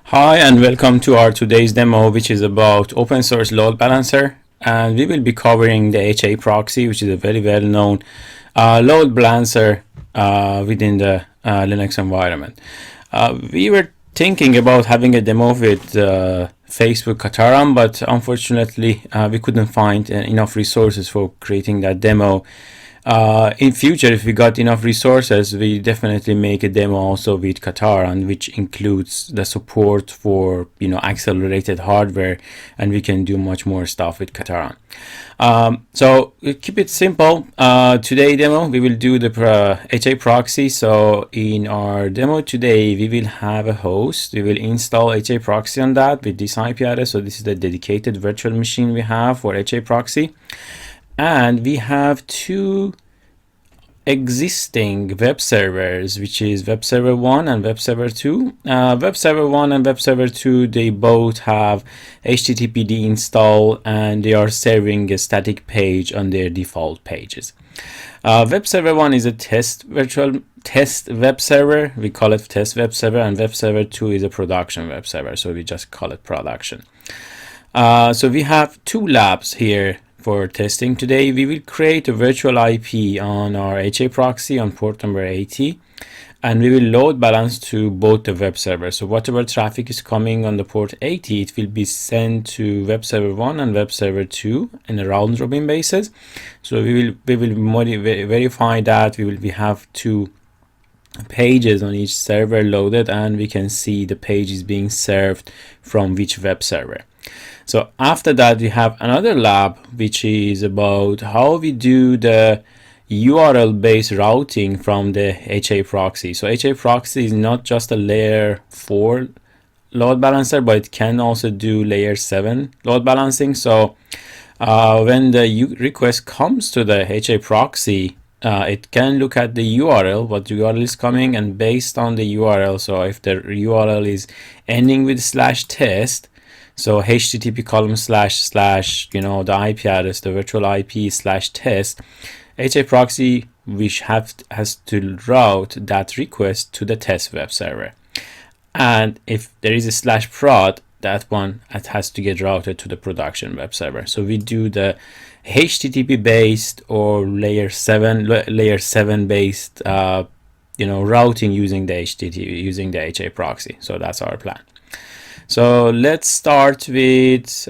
Hi and welcome to our today's demo, which is about open source load balancer, and we will be covering the HA Proxy, which is a very well known load balancer within the Linux environment. We were thinking about having a demo with Facebook Kataram, but unfortunately we couldn't find enough resources for creating that demo. In future, if we got enough resources, we definitely make a demo also with Kataran, which includes the support for accelerated hardware, and we can do much more stuff with Kataran. So we keep it simple. Today demo we will do the HA Proxy. So in our demo today we will have a host. We will install HA Proxy on that with this IP address. So this is the dedicated virtual machine we have for HA Proxy. And we have two existing web servers, which is web server 1 and web server 2. Web server 1 and web server 2, they both have HTTPD installed, and they are serving a static page on their default pages. Web server 1 is a test web server. We call it test web server, and web server 2 is a production web server. So we just call it production. So we have two labs here for testing today. We will create a virtual IP on our HA Proxy on port number 80, and we will load balance to both the web servers. So whatever traffic is coming on the port 80, it will be sent to web server 1 and web server 2 in a round robin basis. So we will verify that we have two pages on each server loaded, and we can see the page is being served from which web server. So after that, we have another lab, which is about how we do the URL based routing from the HA Proxy. So HA Proxy is not just a layer 4 load balancer, but it can also do layer 7 load balancing. So when the request comes to the HA Proxy, it can look at the URL, what URL is coming, and based on the URL, so if the URL is ending with /test, so http column / the IP address, the virtual IP /test, HA Proxy has to route that request to the test web server. And if there is a /prod, that one has to get routed to the production web server. So we do the HTTP based or layer 7 based routing using the HA Proxy. So that's our plan. So let's start with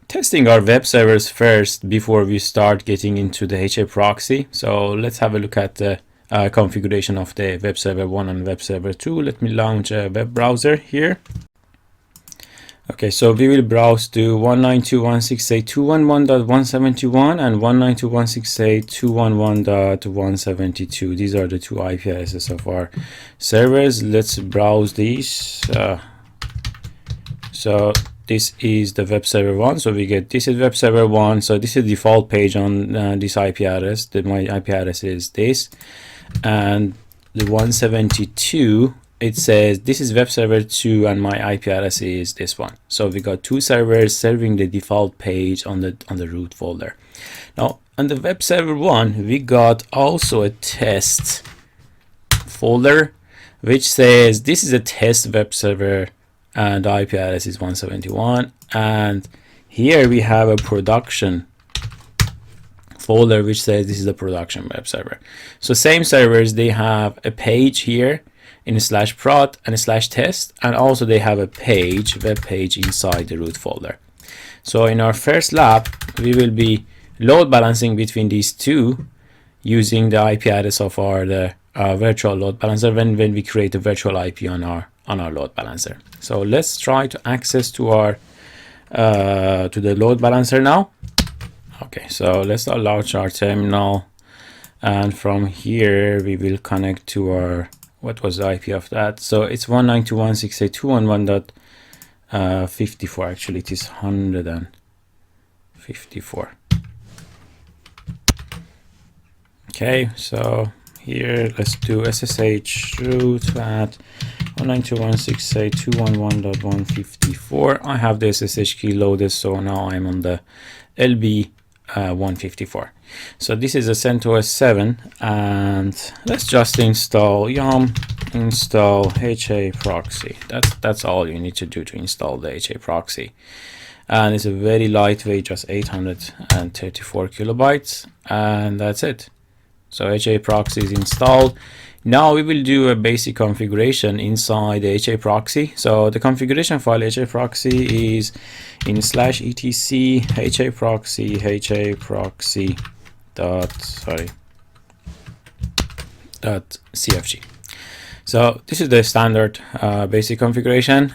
testing our web servers first before we start getting into the HA Proxy. So let's have a look at the configuration of the web server 1 and web server 2. Let me launch a web browser here. Okay, so we will browse to 192.168.211.171 and 192.168.211.172. These are the two IP addresses of our servers. Let's browse these. So this is the web server 1. So we get this is web server 1. So this is the default page on this IP address. My IP address is this, and the 172. It says this is web server 2 and my IP address is this one. So we got two servers serving the default page on the root folder. Now on the web server 1, we got also a test folder which says this is a test web server and the IP address is 171, and here we have a production folder which says this is the production web server. So same servers, they have a page here in a /prod and a /test, and also they have a web page inside the root folder. So in our first lab, we will be load balancing between these two using the IP address of our virtual load balancer when we create a virtual IP on our load balancer. So let's try to access to our to the load balancer now. Okay, so let's launch our terminal, and from here we will connect to our, what was the IP of that? So it's 192.168.211.54. Actually, it is 154. Okay, so here let's do SSH root at 192.168.211.154. I have the SSH key loaded, so now I'm on the LB 154. So this is a CentOS 7, and let's just install yum install HA Proxy. That's all you need to do to install the HA Proxy. And it's a very lightweight, just 834 kilobytes, and that's it. So HA Proxy is installed. Now we will do a basic configuration inside the HA Proxy. So the configuration file HA Proxy is in /etc HA Proxy dot cfg. So this is the standard basic configuration.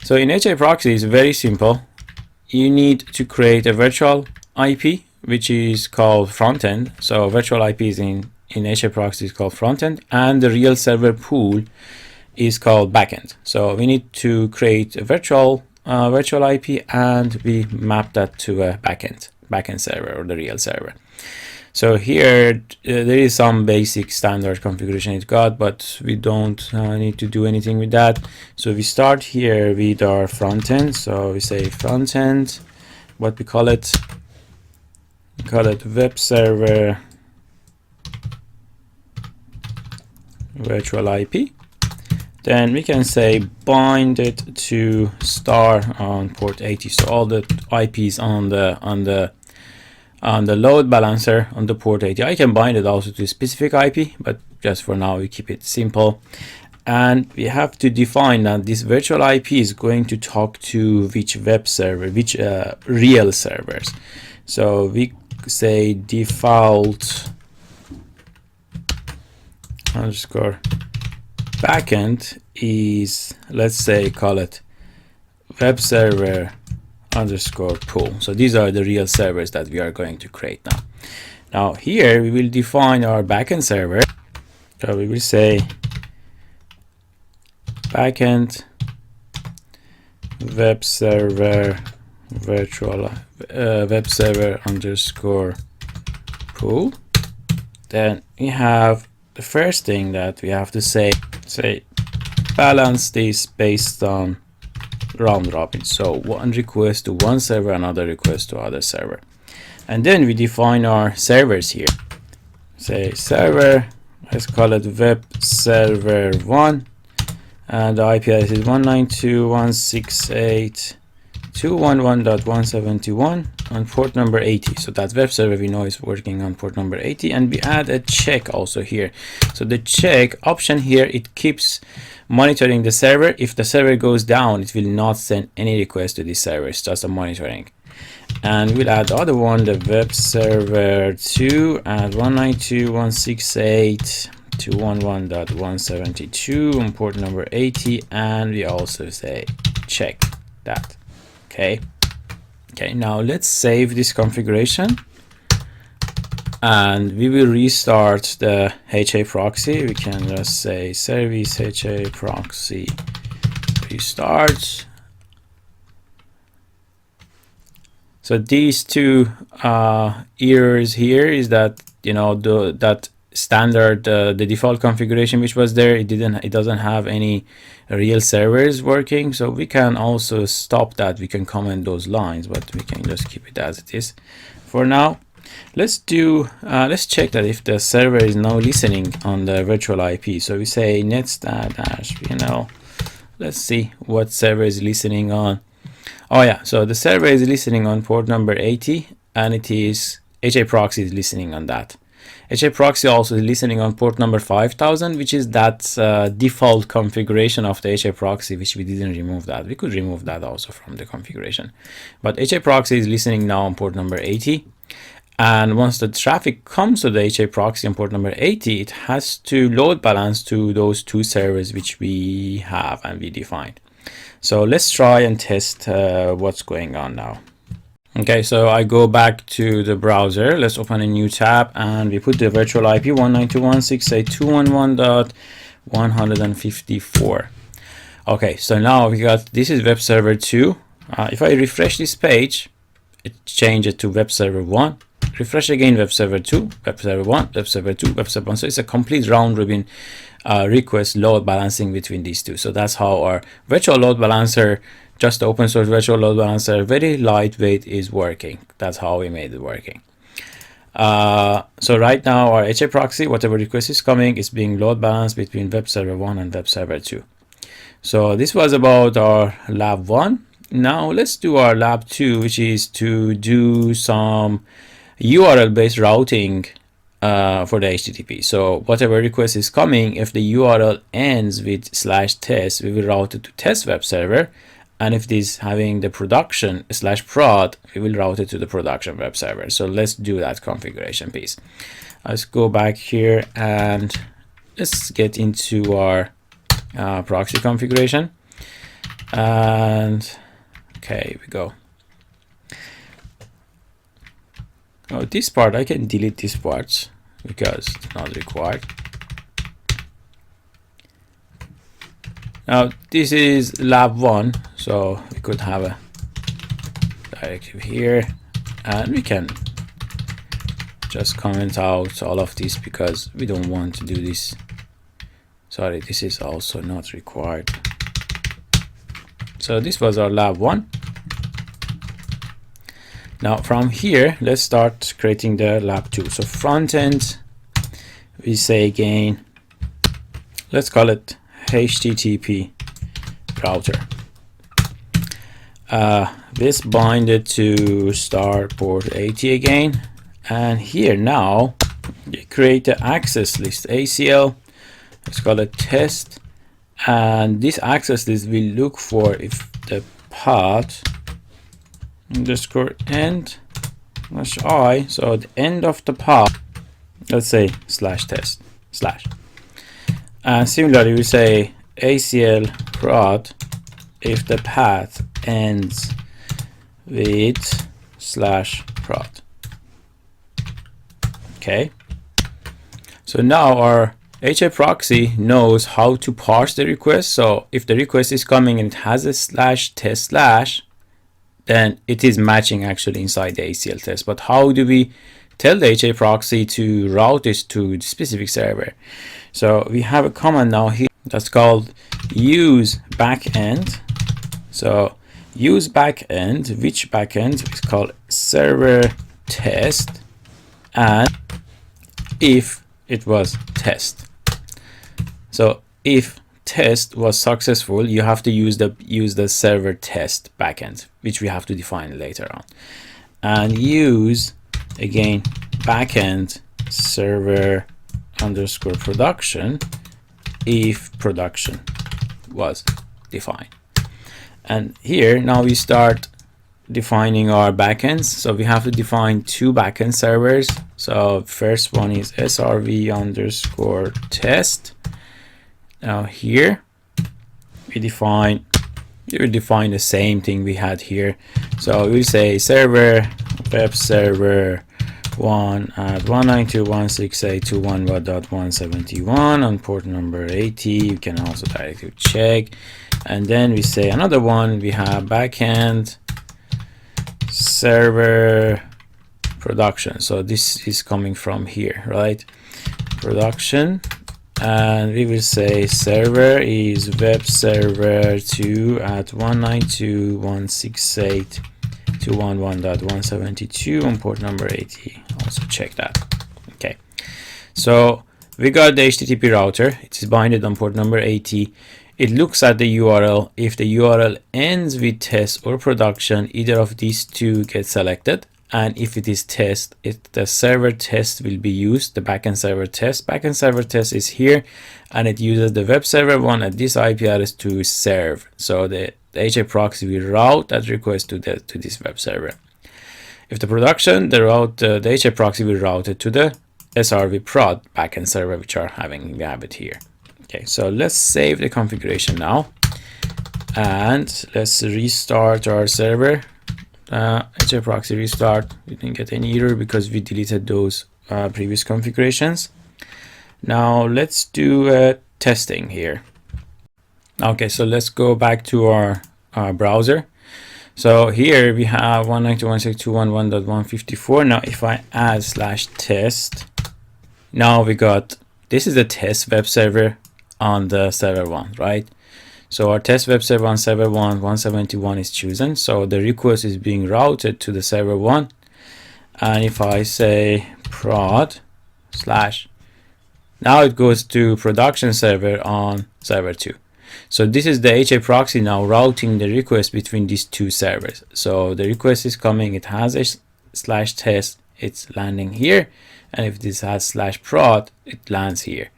So in HA Proxy is very simple. You need to create a virtual IP, which is called frontend. So virtual IP is in HA Proxy is called frontend, and the real server pool is called backend. So we need to create a virtual IP, and we map that to a backend server, or the real server. So here there is some basic standard configuration it got, but we don't need to do anything with that. So we start here with our frontend. So we say frontend, what we call it? We call it web server virtual IP. Then we can say bind it to star on port 80. So all the IPs on the load balancer on the port 80. I can bind it also to a specific IP, but just for now we keep it simple. And we have to define that this virtual IP is going to talk to which web server, which real servers. So we say default underscore backend is, let's say, call it web server underscore pool. So these are the real servers that we are going to create now. Now here we will define our backend server. So we will say backend web server virtual web server underscore pool. Then we have the first thing that we have to say balance this based on round robin. So one request to one server, another request to other server. And then we define our servers here. Say server, let's call it web server 1, and the IP address is 192.168.211.171 on port number 80. So that web server we know is working on port number 80, and we add a check also here. So the check option here, it keeps monitoring the server. If the server goes down, it will not send any request to this server. It's just a monitoring. And we'll add the other one, the web server 2 at 192.168.211.172 on port number 80, and we also say check that. Okay, now let's save this configuration, and we will restart the HA Proxy. We can just say service HA Proxy restart. So these two errors here is that, you know, that standard the default configuration which was there, it doesn't have any real servers working. So we can also stop that. We can comment those lines, but we can just keep it as it is for now. Let's check that if the server is now listening on the virtual IP. So we say netstat-pnl. Let's see what server is listening on. Oh yeah, so the server is listening on port number 80, and it is HA Proxy is listening on that. HA Proxy also is listening on port number 5000, which is that default configuration of the HA Proxy, which we didn't remove that. We could remove that also from the configuration. But HA Proxy is listening now on port number 80. And once the traffic comes to the HA Proxy on port number 80, it has to load balance to those two servers which we have and we defined. So let's try and test what's going on now. Okay, so I go back to the browser. Let's open a new tab, and we put the virtual IP 192.168.211.154. Okay, so now we got, this is web server 2. If I refresh this page, it changes to web server 1. Refresh again, web server 2, web server 1, web server 2, web server 1. So it's a complete round robin request load balancing between these two. So that's how our virtual load balancer, just the open source virtual load balancer, very lightweight, is working. That's how we made it working. So right now our HA proxy, whatever request is coming, is being load balanced between web server 1 and web server 2. So this was about our lab 1. Now let's do our lab 2, which is to do some URL based routing for the HTTP. So whatever request is coming, if the URL ends with /test, we will route it to test web server. And if it is having the production /prod, we will route it to the production web server. So let's do that configuration piece. Let's go back here and let's get into our proxy configuration. And okay, here we go. Oh, this part, I can delete these parts because it's not required. Now this is lab 1, so we could have a directive here, and we can just comment out all of this because we don't want to do this. Sorry, this is also not required. So this was our lab 1. Now from here, let's start creating the lab 2. So front end, we say again, let's call it HTTP router. This binded to start port 80 again, and here now you create the access list ACL. Let's call it test, and this access list will look for if the path underscore end /i, so the end of the path, let's say /test /. And similarly, we say ACL prod if the path ends with /prod. Okay. So now our HA proxy knows how to parse the request. So if the request is coming and it has a /test/, then it is matching actually inside the ACL test. But how do we tell the HA proxy to route this to the specific server? So we have a command now here that's called use backend. So use backend, which backend is called server test, and if it was test. So if test was successful, you have to use the server test backend, which we have to define later on, and use again backend server underscore production if production was defined. And here now we start defining our backends. So we have to define 2 backend servers. So first one is srv underscore test. Now here we will define the same thing we had here. So we'll say server web server 1 at 192.168.211.171 on port number 80. You can also directly check. And then we say another one, we have backend server production. So this is coming from here, right? Production. And we will say server is web server 2 at 192.168.211.172 on port number 80. Also check that. Okay, so we got the HTTP router. It is binded on port number 80. It looks at the URL. If the URL ends with test or production, either of these two gets selected. And if it is test, the server test will be used, the backend server test. Backend server test is here, and it uses the web server 1 at this IP address to serve. So the HA proxy will route that request to this web server. If the production, the HA proxy will route it to the SRV prod backend server, which we have it here. Okay, so let's save the configuration now, and let's restart our server. HA proxy restart. We didn't get any error because we deleted those previous configurations. Now let's do testing here. Okay, so let's go back to our browser. So here we have 192.168.211.154. Now if I add /test, now we got, this is the test web server on the server 1, right? So our test web server on server 1, 171 is chosen. So the request is being routed to the server 1. And if I say prod slash. Now it goes to production server on server 2. So this is the HA proxy now routing the request between these two servers. So the request is coming, it has a /test, it's landing here, and if this has /prod, it lands here.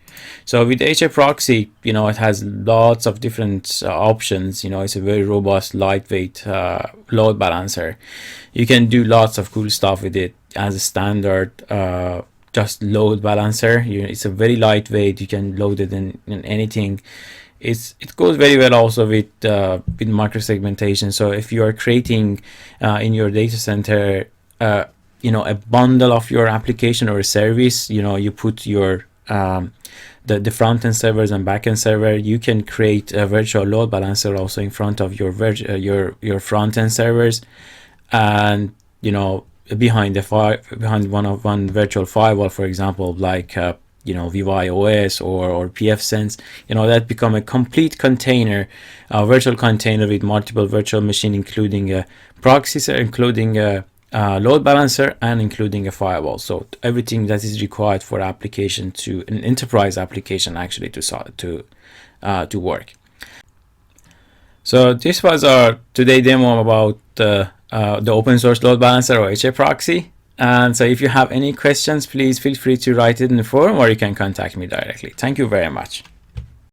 So with HA proxy, it has lots of different options. It's a very robust, lightweight load balancer. You can do lots of cool stuff with it as a standard just load balancer. It's a very lightweight. You can load it in anything. It goes very well also with microsegmentation. So if you are creating in your data center a bundle of your application or a service, you put your the front end servers and back end server, you can create a virtual load balancer also in front of your front end servers, and behind one virtual firewall, for example, like VYOS or pfSense, that become a complete container, a virtual container with multiple virtual machine, including a proxy, including a load balancer, and including a firewall. So everything that is required for application to an enterprise application actually to work. So this was our today demo about the open source load balancer or HA proxy. And so if you have any questions, please feel free to write it in the forum, or you can contact me directly. Thank you very much.